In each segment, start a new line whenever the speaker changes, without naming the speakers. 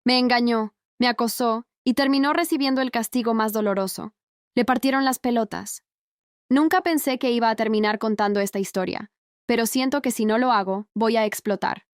Me engañó, me acosó y terminó recibiendo el castigo más doloroso. Le partieron las pelotas. Nunca pensé que iba a terminar contando esta historia, pero siento que si no lo hago, voy a explotar.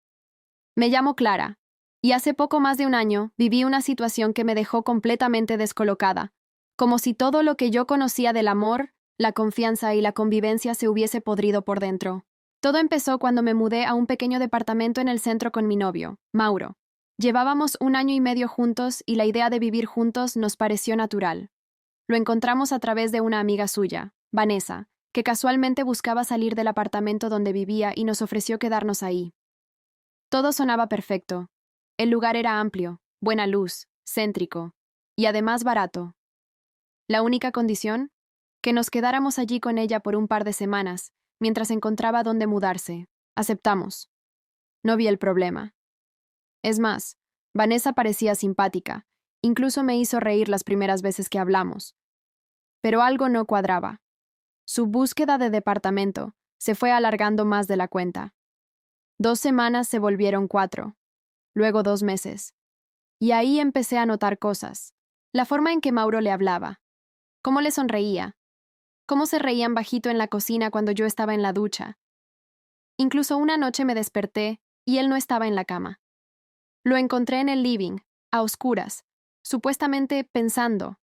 Me llamo Clara, y hace poco más de un año viví una situación que me dejó completamente descolocada, como si todo lo que yo conocía del amor, la confianza y la convivencia se hubiese podrido por dentro. Todo empezó cuando me mudé a un pequeño departamento en el centro con mi novio, Mauro. Llevábamos un año y medio juntos y la idea de vivir juntos nos pareció natural. Lo encontramos a través de una amiga suya, Vanessa, que casualmente buscaba salir del apartamento donde vivía y nos ofreció quedarnos ahí. Todo sonaba perfecto. El lugar era amplio, buena luz, céntrico y además barato. La única condición, que nos quedáramos allí con ella por un par de semanas, mientras encontraba dónde mudarse. Aceptamos. No vi el problema. Es más, Vanessa parecía simpática, incluso me hizo reír las primeras veces que hablamos. Pero algo no cuadraba. Su búsqueda de departamento se fue alargando más de la cuenta. 2 semanas se volvieron 4, luego 2 meses. Y ahí empecé a notar cosas. La forma en que Mauro le hablaba, cómo le sonreía, cómo se reían bajito en la cocina cuando yo estaba en la ducha. Incluso una noche me desperté y él no estaba en la cama. Lo encontré en el living, a oscuras, supuestamente pensando.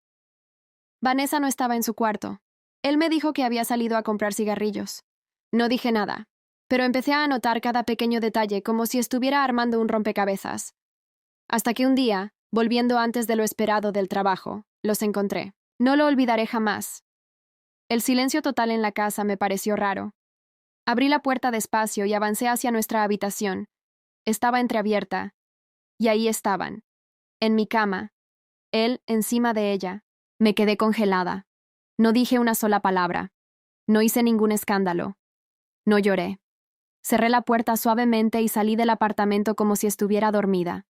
Vanessa no estaba en su cuarto. Él me dijo que había salido a comprar cigarrillos. No dije nada, pero empecé a anotar cada pequeño detalle como si estuviera armando un rompecabezas. Hasta que un día, volviendo antes de lo esperado del trabajo, los encontré. No lo olvidaré jamás. El silencio total en la casa me pareció raro. Abrí la puerta despacio y avancé hacia nuestra habitación. Estaba entreabierta, y ahí estaban, en mi cama, él encima de ella. Me quedé congelada. No dije una sola palabra. No hice ningún escándalo. No lloré. Cerré la puerta suavemente y salí del apartamento como si estuviera dormida.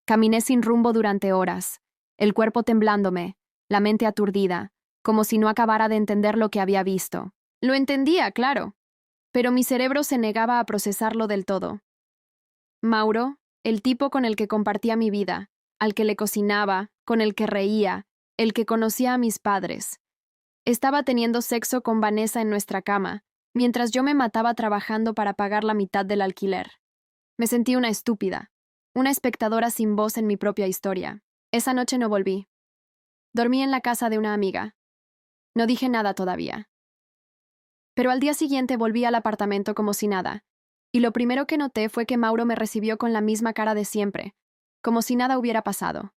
Caminé sin rumbo durante horas, el cuerpo temblándome, la mente aturdida, como si no acabara de entender lo que había visto. Lo entendía, claro, pero mi cerebro se negaba a procesarlo del todo. Mauro, el tipo con el que compartía mi vida, al que le cocinaba, con el que reía, el que conocía a mis padres, estaba teniendo sexo con Vanessa en nuestra cama, mientras yo me mataba trabajando para pagar la mitad del alquiler. Me sentí una estúpida, una espectadora sin voz en mi propia historia. Esa noche no volví. Dormí en la casa de una amiga. No dije nada todavía. Pero al día siguiente volví al apartamento como si nada, y lo primero que noté fue que Mauro me recibió con la misma cara de siempre, como si nada hubiera pasado.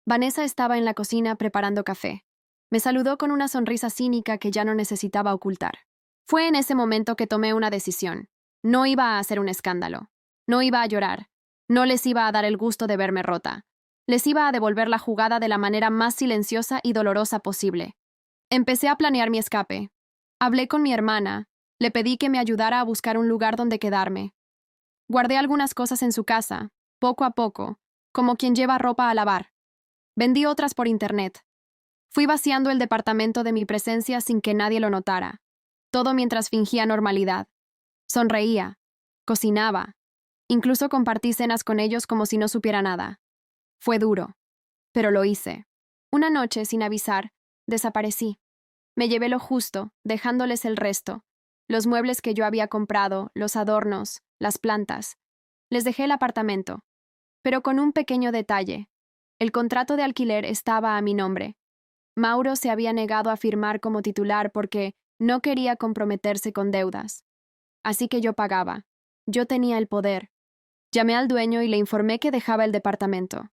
Vanessa estaba en la cocina preparando café. Me saludó con una sonrisa cínica que ya no necesitaba ocultar. Fue en ese momento que tomé una decisión. No iba a hacer un escándalo. No iba a llorar. No les iba a dar el gusto de verme rota. Les iba a devolver la jugada de la manera más silenciosa y dolorosa posible. Empecé a planear mi escape. Hablé con mi hermana. Le pedí que me ayudara a buscar un lugar donde quedarme. Guardé algunas cosas en su casa, poco a poco, como quien lleva ropa a lavar. Vendí otras por internet. Fui vaciando el departamento de mi presencia sin que nadie lo notara. Todo mientras fingía normalidad. Sonreía. Cocinaba. Incluso compartí cenas con ellos como si no supiera nada. Fue duro. Pero lo hice. Una noche, sin avisar, desaparecí. Me llevé lo justo, dejándoles el resto. Los muebles que yo había comprado, los adornos, las plantas. Les dejé el apartamento. Pero con un pequeño detalle. El contrato de alquiler estaba a mi nombre. Mauro se había negado a firmar como titular porque no quería comprometerse con deudas. Así que yo pagaba. Yo tenía el poder. Llamé al dueño y le informé que dejaba el departamento,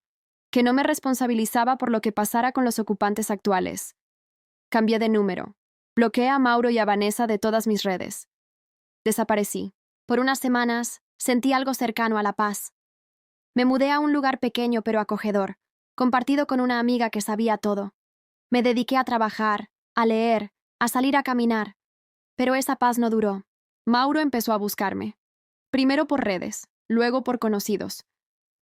que no me responsabilizaba por lo que pasara con los ocupantes actuales. Cambié de número. Bloqueé a Mauro y a Vanessa de todas mis redes. Desaparecí. Por unas semanas, sentí algo cercano a la paz. Me mudé a un lugar pequeño pero acogedor, compartido con una amiga que sabía todo. Me dediqué a trabajar, a leer, a salir a caminar. Pero esa paz no duró. Mauro empezó a buscarme. Primero por redes, luego por conocidos.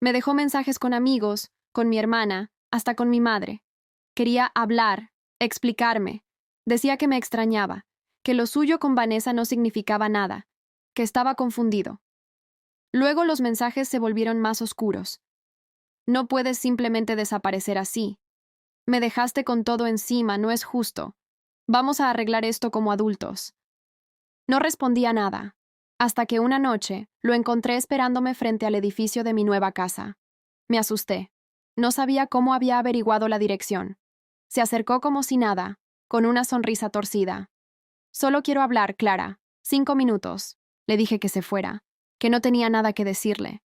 Me dejó mensajes con amigos, con mi hermana, hasta con mi madre. Quería hablar, explicarme. Decía que me extrañaba, que lo suyo con Vanessa no significaba nada, que estaba confundido. Luego los mensajes se volvieron más oscuros. No puedes simplemente desaparecer así. Me dejaste con todo encima, no es justo. Vamos a arreglar esto como adultos. No respondía nada, hasta que una noche lo encontré esperándome frente al edificio de mi nueva casa. Me asusté. No sabía cómo había averiguado la dirección. Se acercó como si nada, con una sonrisa torcida. Solo quiero hablar, Clara. 5 minutos. Le dije que se fuera, que no tenía nada que decirle.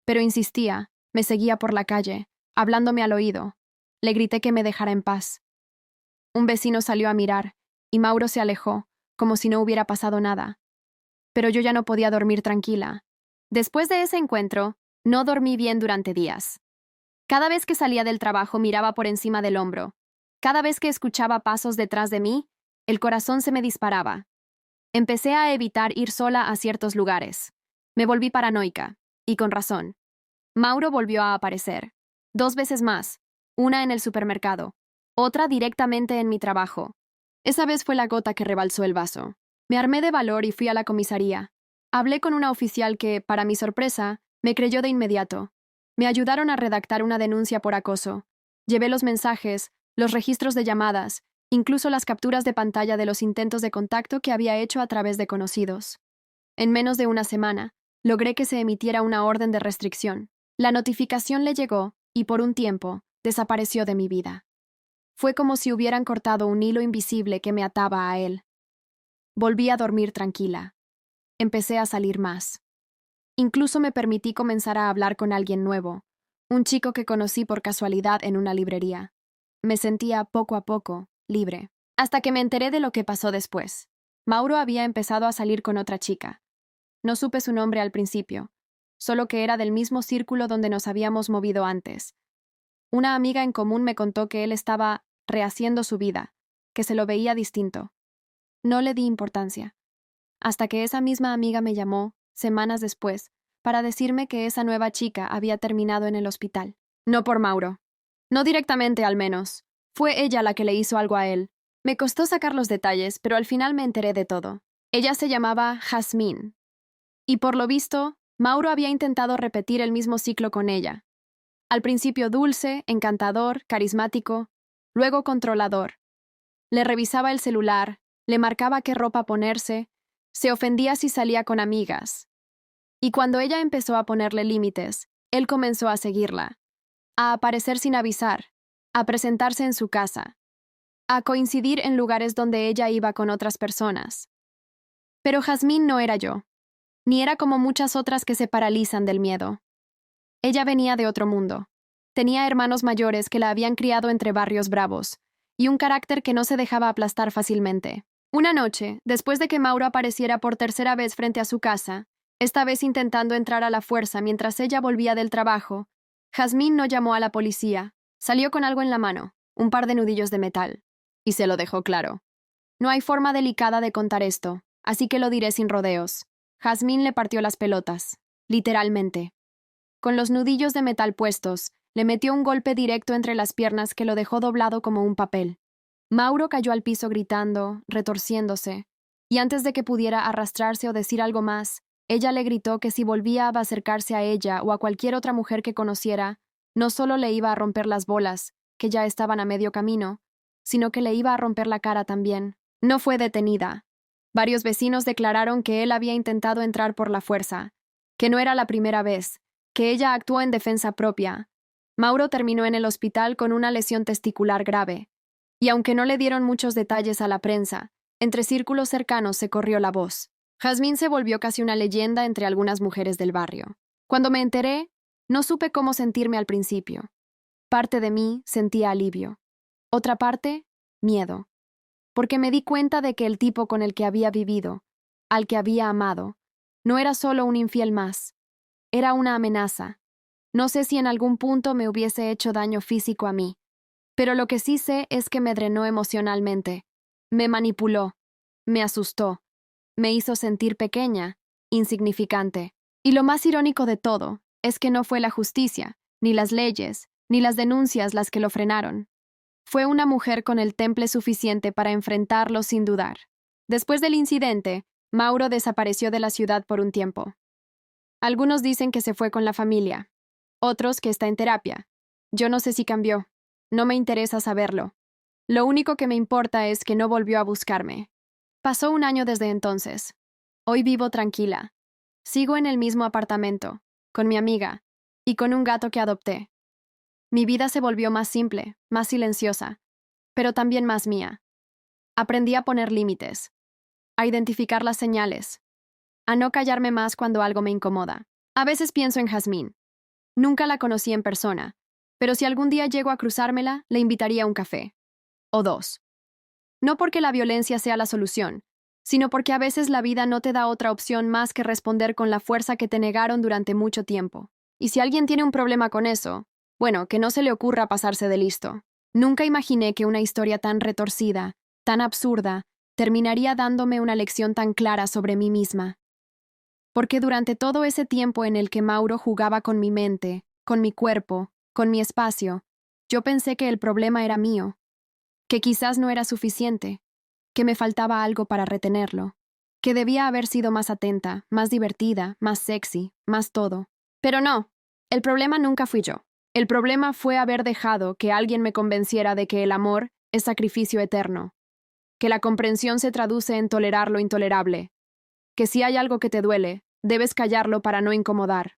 Pero insistía, me seguía por la calle, hablándome al oído. Le grité que me dejara en paz. Un vecino salió a mirar, y Mauro se alejó, como si no hubiera pasado nada. Pero yo ya no podía dormir tranquila. Después de ese encuentro, no dormí bien durante días. Cada vez que salía del trabajo miraba por encima del hombro. Cada vez que escuchaba pasos detrás de mí, el corazón se me disparaba. Empecé a evitar ir sola a ciertos lugares. Me volví paranoica, y con razón. Mauro volvió a aparecer. 2 veces más, una en el supermercado, otra directamente en mi trabajo. Esa vez fue la gota que rebalsó el vaso. Me armé de valor y fui a la comisaría. Hablé con una oficial que, para mi sorpresa, me creyó de inmediato. Me ayudaron a redactar una denuncia por acoso. Llevé los mensajes, los registros de llamadas, incluso las capturas de pantalla de los intentos de contacto que había hecho a través de conocidos. En menos de una semana, logré que se emitiera una orden de restricción. La notificación le llegó y, por un tiempo, desapareció de mi vida. Fue como si hubieran cortado un hilo invisible que me ataba a él. Volví a dormir tranquila. Empecé a salir más. Incluso me permití comenzar a hablar con alguien nuevo, un chico que conocí por casualidad en una librería. Me sentía, poco a poco, libre. Hasta que me enteré de lo que pasó después. Mauro había empezado a salir con otra chica. No supe su nombre al principio, solo que era del mismo círculo donde nos habíamos movido antes. Una amiga en común me contó que él estaba rehaciendo su vida, que se lo veía distinto. No le di importancia, hasta que esa misma amiga me llamó, semanas después, para decirme que esa nueva chica había terminado en el hospital. No por Mauro. No directamente, al menos. Fue ella la que le hizo algo a él. Me costó sacar los detalles, pero al final me enteré de todo. Ella se llamaba Jazmín. Y por lo visto, Mauro había intentado repetir el mismo ciclo con ella. Al principio dulce, encantador, carismático, luego controlador. Le revisaba el celular, le marcaba qué ropa ponerse, se ofendía si salía con amigas. Y cuando ella empezó a ponerle límites, él comenzó a seguirla, a aparecer sin avisar, a presentarse en su casa, a coincidir en lugares donde ella iba con otras personas. Pero Jazmín no era yo, ni era como muchas otras que se paralizan del miedo. Ella venía de otro mundo. Tenía hermanos mayores que la habían criado entre barrios bravos, y un carácter que no se dejaba aplastar fácilmente. Una noche, después de que Mauro apareciera por tercera vez frente a su casa, esta vez intentando entrar a la fuerza mientras ella volvía del trabajo, Jazmín no llamó a la policía. Salió con algo en la mano, un par de nudillos de metal, y se lo dejó claro. No hay forma delicada de contar esto, así que lo diré sin rodeos. Jazmín le partió las pelotas, literalmente. Con los nudillos de metal puestos, le metió un golpe directo entre las piernas que lo dejó doblado como un papel. Mauro cayó al piso gritando, retorciéndose, y antes de que pudiera arrastrarse o decir algo más, ella le gritó que si volvía a acercarse a ella o a cualquier otra mujer que conociera, no solo le iba a romper las bolas, que ya estaban a medio camino, sino que le iba a romper la cara también. No fue detenida. Varios vecinos declararon que él había intentado entrar por la fuerza, que no era la primera vez, que ella actuó en defensa propia. Mauro terminó en el hospital con una lesión testicular grave, y aunque no le dieron muchos detalles a la prensa, entre círculos cercanos se corrió la voz. Jazmín se volvió casi una leyenda entre algunas mujeres del barrio. Cuando me enteré, no supe cómo sentirme al principio. Parte de mí sentía alivio. Otra parte, miedo. Porque me di cuenta de que el tipo con el que había vivido, al que había amado, no era solo un infiel más. Era una amenaza. No sé si en algún punto me hubiese hecho daño físico a mí, pero lo que sí sé es que me drenó emocionalmente. Me manipuló. Me asustó. Me hizo sentir pequeña, insignificante. Y lo más irónico de todo es que no fue la justicia, ni las leyes, ni las denuncias las que lo frenaron. Fue una mujer con el temple suficiente para enfrentarlo sin dudar. Después del incidente, Mauro desapareció de la ciudad por un tiempo. Algunos dicen que se fue con la familia. otros que está en terapia. Yo no sé si cambió. No me interesa saberlo. Lo único que me importa es que no volvió a buscarme. Pasó un año desde entonces. Hoy vivo tranquila. Sigo en el mismo apartamento, con mi amiga, y con un gato que adopté. Mi vida se volvió más simple, más silenciosa, pero también más mía. Aprendí a poner límites, a identificar las señales, a no callarme más cuando algo me incomoda. A veces pienso en Jazmín. Nunca la conocí en persona, pero si algún día llego a cruzármela, le invitaría a un café. O dos. No porque la violencia sea la solución, sino porque a veces la vida no te da otra opción más que responder con la fuerza que te negaron durante mucho tiempo. Y si alguien tiene un problema con eso, bueno, que no se le ocurra pasarse de listo. Nunca imaginé que una historia tan retorcida, tan absurda, terminaría dándome una lección tan clara sobre mí misma. Porque durante todo ese tiempo en el que Mauro jugaba con mi mente, con mi cuerpo, con mi espacio, yo pensé que el problema era mío, que quizás no era suficiente, que me faltaba algo para retenerlo, que debía haber sido más atenta, más divertida, más sexy, más todo. Pero no, el problema nunca fui yo. El problema fue haber dejado que alguien me convenciera de que el amor es sacrificio eterno, que la comprensión se traduce en tolerar lo intolerable, que si hay algo que te duele, debes callarlo para no incomodar.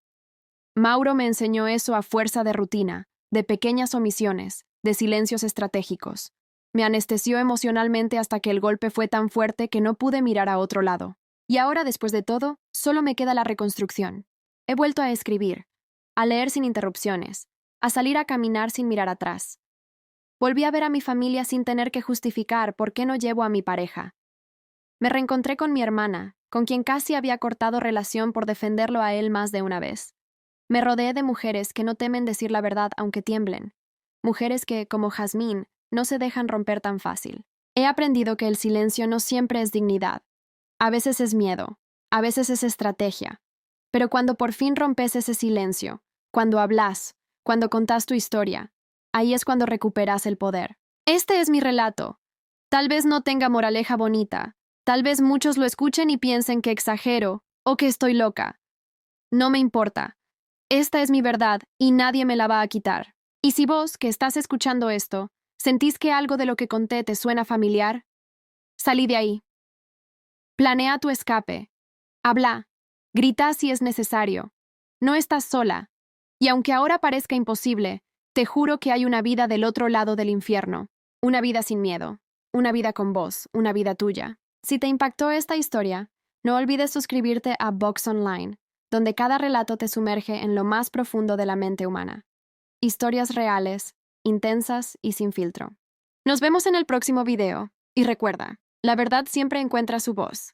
Mauro me enseñó eso a fuerza de rutina, de pequeñas omisiones, de silencios estratégicos. Me anestesió emocionalmente hasta que el golpe fue tan fuerte que no pude mirar a otro lado. Y ahora, después de todo, solo me queda la reconstrucción. He vuelto a escribir, a leer sin interrupciones, a salir a caminar sin mirar atrás. Volví a ver a mi familia sin tener que justificar por qué no llevo a mi pareja. Me reencontré con mi hermana, con quien casi había cortado relación por defenderlo a él más de una vez. Me rodeé de mujeres que no temen decir la verdad aunque tiemblen. Mujeres que, como Jazmín, no se dejan romper tan fácil. He aprendido que el silencio no siempre es dignidad. A veces es miedo, a veces es estrategia. Pero cuando por fin rompes ese silencio, cuando hablas, cuando contás tu historia, ahí es cuando recuperas el poder. Este es mi relato. Tal vez no tenga moraleja bonita. Tal vez muchos lo escuchen y piensen que exagero o que estoy loca. No me importa. Esta es mi verdad y nadie me la va a quitar. Y si vos, que estás escuchando esto, sentís que algo de lo que conté te suena familiar, salí de ahí. Planea tu escape. Habla. Grita si es necesario. No estás sola. Y aunque ahora parezca imposible, te juro que hay una vida del otro lado del infierno. Una vida sin miedo. Una vida con vos. Una vida tuya. Si te impactó esta historia, no olvides suscribirte a Vox Online, donde cada relato te sumerge en lo más profundo de la mente humana. Historias reales, intensas y sin filtro. Nos vemos en el próximo video, y recuerda, la verdad siempre encuentra su voz.